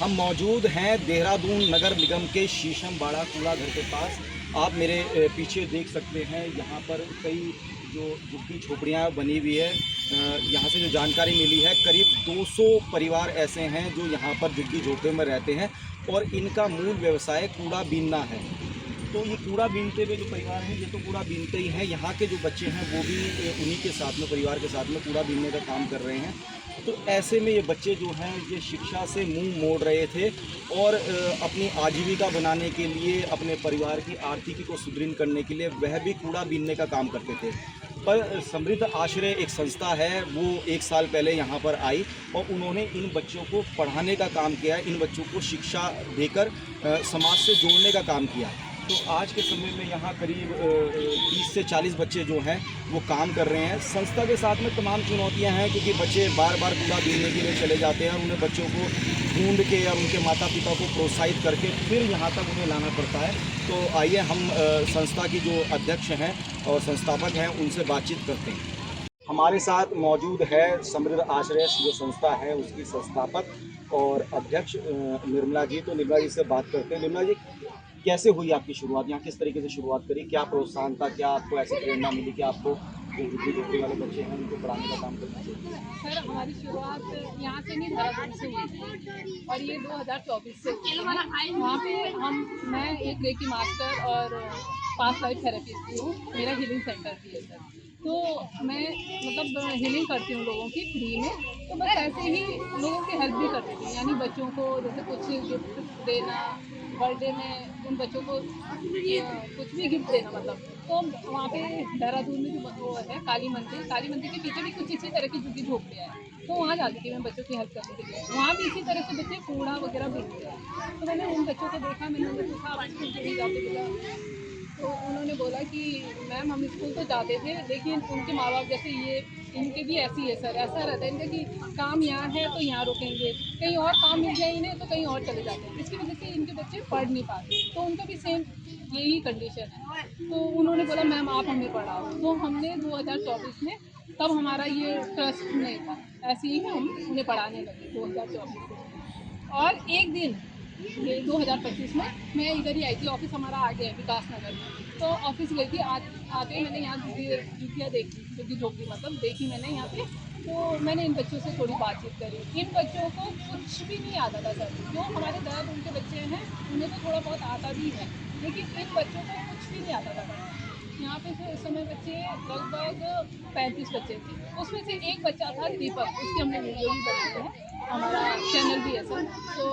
हम मौजूद हैं देहरादून नगर निगम के शीशम बाड़ा कूड़ा घर के पास। आप मेरे पीछे देख सकते हैं, यहाँ पर कई जो झुग्गी झोपड़ियाँ बनी हुई है। यहाँ से जो जानकारी मिली है, करीब 200 परिवार ऐसे हैं जो यहाँ पर झुग्गी झोपड़े में रहते हैं और इनका मूल व्यवसाय कूड़ा बीनना है। तो ये कूड़ा बीनते हुए जो परिवार हैं, ये तो कूड़ा बीनते ही हैं। यहाँ के जो बच्चे हैं वो भी उन्हीं के साथ में, परिवार के साथ में कूड़ा बीनने का काम कर रहे हैं। तो ऐसे में ये बच्चे जो हैं ये शिक्षा से मुंह मोड़ रहे थे और अपनी आजीविका बनाने के लिए, अपने परिवार की आर्थिकी को सुदृढ़ करने के लिए वह भी कूड़ा बीनने का काम करते थे। पर समृद्ध आश्रय एक संस्था है, वो 1 साल पहले यहाँ पर आई और उन्होंने इन बच्चों को पढ़ाने का काम किया, इन बच्चों को शिक्षा देकर समाज से जोड़ने का काम किया। तो आज के समय में यहाँ करीब 30 से 40 बच्चे जो हैं वो काम कर रहे हैं। संस्था के साथ में तमाम चुनौतियाँ हैं, क्योंकि बच्चे बार बार कूड़ा बीनने के लिए चले जाते हैं और उन्हें बच्चों को ढूंढ के या उनके माता पिता को प्रोत्साहित करके फिर यहाँ तक उन्हें लाना पड़ता है। तो आइए हम संस्था की जो अध्यक्ष हैं और संस्थापक हैं उनसे बातचीत करते हैं। हमारे साथ मौजूद है समृद्ध आश्रय जो संस्था है उसकी संस्थापक और अध्यक्ष निर्मला जी। तो निर्मला जी से बात करते हैं। निर्मला जी, कैसे हुई आपकी शुरुआत, यहाँ किस तरीके से शुरुआत करी, क्या प्रोत्साहन था, क्या आपको ऐसी प्रेरणा मिली कि आपको जो झुग्गी झोपड़ी वाले बच्चे हैं उनको पढ़ाने का काम करना चाहिए? सर, हमारी शुरुआत यहाँ से नहीं, देहरादून से हुई थी और ये 2024 से वहाँ पे मैं एक रेकी मास्टर और पास्ट लाइफ थेरेपिस्ट भी हूँ। मेरा हीलिंग सेंटर भी है सर। तो मैं मतलब हीलिंग करती हूँ लोगों की फ्री में। तो बस ऐसे ही लोगों की हेल्प भी करती थी, यानी बच्चों को जैसे कुछ गिफ्ट देना, बर्थडे में उन बच्चों को कुछ भी गिफ्ट देना मतलब। तो वहाँ पे देहरादून में जो वो है काली मंदिर के पीछे भी कुछ इसी तरह की झुग्गी झोपड़ियाँ है। तो वहाँ जाती थी मैं बच्चों की हेल्प करने के लिए। वहाँ भी इसी तरह से बच्चे कूड़ा वगैरह बीनते हैं। तो मैंने उन बच्चों को देखा, मैंने उन्हें पूछा आप स्कूल क्यों नहीं जाते बोला। तो उन्होंने बोला कि मैम हम स्कूल तो जाते थे, लेकिन उनके माँ बाप जैसे ये इनके भी ऐसी है सर, ऐसा रहता है इनका कि काम यहाँ है तो यहाँ रुकेंगे, कहीं और काम मिल जाए इन्हें तो कहीं और चले जाते हैं। इसकी वजह से इनके बच्चे पढ़ नहीं पाते। तो उनका भी सेम यही कंडीशन है। तो उन्होंने बोला मैम आप हमें पढ़ाओ। तो हमने 2024 में, तब हमारा ये ट्रस्ट नहीं था, ऐसे ही हम उन्हें पढ़ाने लगे 2024 में। और एक दिन ये 2025 में मैं इधर ही आई थी, ऑफिस हमारा आगे है विकास नगर में। तो ऑफिस गई थी, आते मैंने यहाँ झुग्गियाँ देखी, झुग्गी झोपड़ी मतलब देखी मैंने यहाँ पे। तो मैंने इन बच्चों से थोड़ी बातचीत करी। इन बच्चों को कुछ भी नहीं आता था सर। जो हमारे देहरादून के बच्चे हैं उन्हें तो थोड़ा बहुत आता भी है, लेकिन इन बच्चों को कुछ भी नहीं आता था। यहाँ पे उस समय बच्चे लगभग 35 बच्चे थे। उसमें से एक बच्चा था दीपक, उसकी हमने वीडियो भी बनाई है, हमारा चैनल भी है सर। तो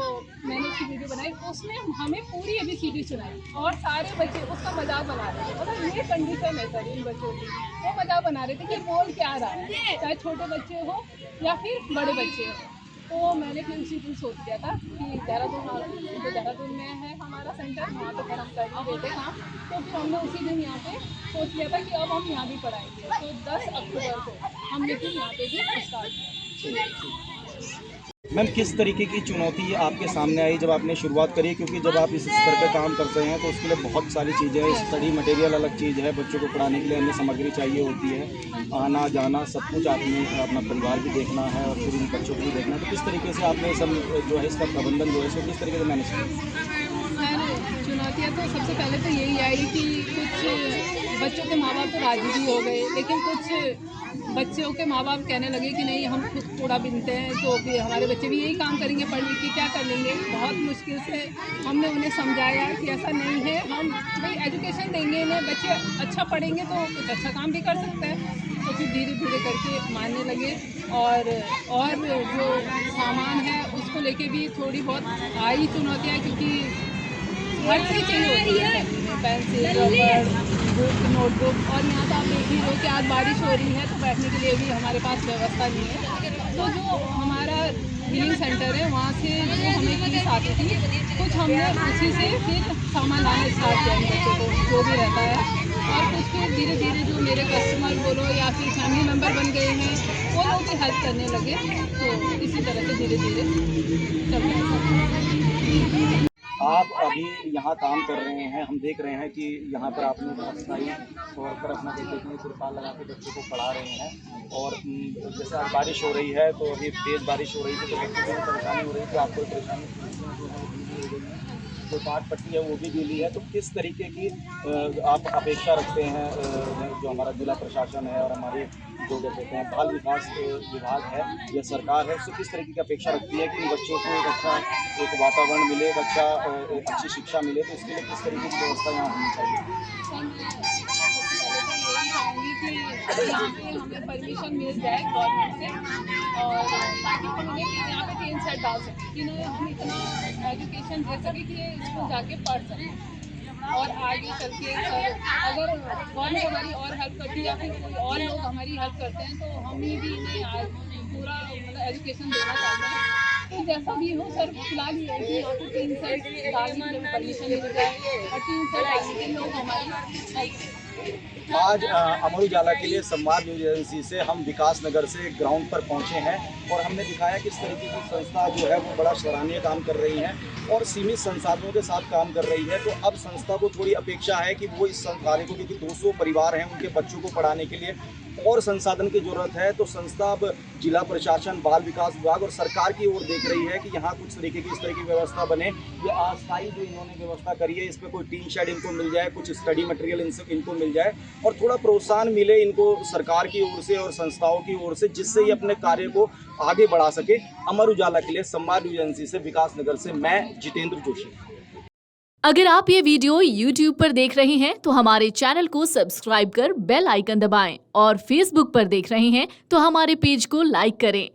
मैंने उसकी वीडियो बनाई, उसने हमें पूरी ABCD सुनाई और सारे बच्चे उसका मजाक बना रहे थे। मतलब ये कंडीशन है सर इन बच्चों की। वो मजाक बना रहे थे कि बोल क्या रहा है, चाहे छोटे बच्चे हो या फिर बड़े बच्चे हो। तो मैंने फिर उसी दिन सोच लिया था कि देहरादून में है हमारा सेंटर, वहाँ तो फिर हम कर ही देते काम। तो फिर हमने उसी दिन यहाँ पे सोच लिया था कि अब हम यहाँ भी पढ़ाएंगे। तो 10 अक्टूबर को हमने फिर यहाँ पे भी स्टार्ट किया। मैम, किस तरीके की चुनौती आपके सामने आई जब आपने शुरुआत करी? क्योंकि जब आप इस स्तर पर काम करते हैं तो उसके लिए बहुत सारी चीज़ें हैं। स्टडी मटेरियल अलग चीज़ है, बच्चों को पढ़ाने के लिए अन्य सामग्री चाहिए होती है, आना जाना सब कुछ आपने अपना परिवार भी देखना है और फिर इन बच्चों को भी देखना है। तो किस तरीके से आपने सब जो है इसका प्रबंधन जो है इसको किस तरीके से मैनेज किया? सर, चुनौतियाँ तो सबसे पहले तो यही आई कि कुछ बच्चों के माँ बाप तो राजी भी हो गए, लेकिन कुछ बच्चों के माँ बाप कहने लगे कि नहीं हम खुद कूड़ा बीनते हैं तो फिर हमारे बच्चे भी यही काम करेंगे, पढ़ लिख के क्या कर लेंगे। बहुत मुश्किल से हमने उन्हें समझाया कि ऐसा नहीं है, हम भाई एजुकेशन देंगे इन्हें, बच्चे अच्छा पढ़ेंगे तो कुछ अच्छा काम भी कर सकते हैं। तो फिर धीरे धीरे करके मानने लगे और जो सामान है उसको लेके भी थोड़ी बहुत आई चुनौतियाँ, क्योंकि हर चीज़ चाहिए होती है, पेंसिल, रबड़, बुक, नोटबुक। और यहाँ तो आप देख ही लो कि आज बारिश हो रही है तो बैठने के लिए भी हमारे पास व्यवस्था नहीं है। तो जो हमारा हीलिंग सेंटर है वहाँ से जो हमें फीस आती थी, कुछ हमने उसी से फिर सामान लाना स्टार्ट किया बच्चों को जो भी रहता है। और कुछ फिर धीरे धीरे जो मेरे कस्टमर बोलो या फिर फैमिली मेम्बर बन गए हैं वो लोग भी हेल्प करने लगे। तो इसी तरह से धीरे धीरे चल रहा है। आप अभी यहाँ काम कर रहे हैं, हम देख रहे हैं कि यहाँ पर आपने अस्थायी तौर पर अपना बच्चे को तिरपाल लगा के बच्चे को पढ़ा रहे हैं। और जैसे आज बारिश हो रही है, तो अभी तेज़ बारिश हो रही थी, तो बच्चों को परेशानी हो रही थी, आपको परेशानी जो पाट पट्टी है वो भी गीली है। तो किस तरीके की आप अपेक्षा रखते हैं, जो हमारा जिला प्रशासन है और हमारे जो कहते हैं बाल विकास विभाग है या सरकार है, उससे किस तरीके की अपेक्षा रखती है कि इन बच्चों को एक अच्छा एक वातावरण मिले, एक अच्छा एक अच्छी शिक्षा मिले, तो इसके लिए किस तरीके की व्यवस्था यहाँ होनी चाहिए? यहाँ पे हमें परमिशन मिल जाए गवर्नमेंट से, और ताकि हम उन्हें यहाँ पे 3 सेट डाल सकें कि हम इतना एजुकेशन दे सकें कि ये इसको जाके पढ़ सकें। और आगे चल के अगर गवर्नमेंट हमारी और हेल्प करती है या फिर कोई और लोग हमारी हेल्प करते हैं, तो हम ही भी इन्हें पूरा मतलब एजुकेशन देना चाहते हैं। तो जैसा भी हो सर, फिलहाल ये है कि यहाँ पे 3 सेट डालने के लिए परमिशन मिल जाए और 3 सेट डालने के लोग हमारी हेल्प। आज अमर उजाला के लिए संवाद न्यूज एजेंसी से हम विकास नगर से ग्राउंड पर पहुंचे हैं और हमने दिखाया किस तरीके की संस्था जो है वो बड़ा सराहनीय काम कर रही है और सीमित संसाधनों के साथ काम कर रही है। तो अब संस्था को थोड़ी अपेक्षा है कि वो इस कार्य को, क्योंकि 200 परिवार हैं, उनके बच्चों को पढ़ाने के लिए और संसाधन की जरूरत है। तो संस्था अब जिला प्रशासन, बाल विकास विभाग और सरकार की ओर देख रही है कि यहाँ कुछ तरीके की इस तरह की व्यवस्था बने। ये अस्थायी जो इन्होंने व्यवस्था करी है, इसमें कोई टीन शेड इनको मिल जाए, कुछ स्टडी मटेरियल इनको मिल जाए और थोड़ा प्रोत्साहन मिले इनको सरकार की ओर से और संस्थाओं की ओर से, जिससे ये अपने कार्य को आगे बढ़ा सके। अमर उजाला के लिए संवाद न्यूज एजेंसी से विकास नगर से मैं जितेंद्र जोशी। अगर आप ये वीडियो YouTube पर देख रहे हैं तो हमारे चैनल को सब्सक्राइब कर बेल आइकन दबाएं और Facebook पर देख रहे हैं तो हमारे पेज को लाइक करें।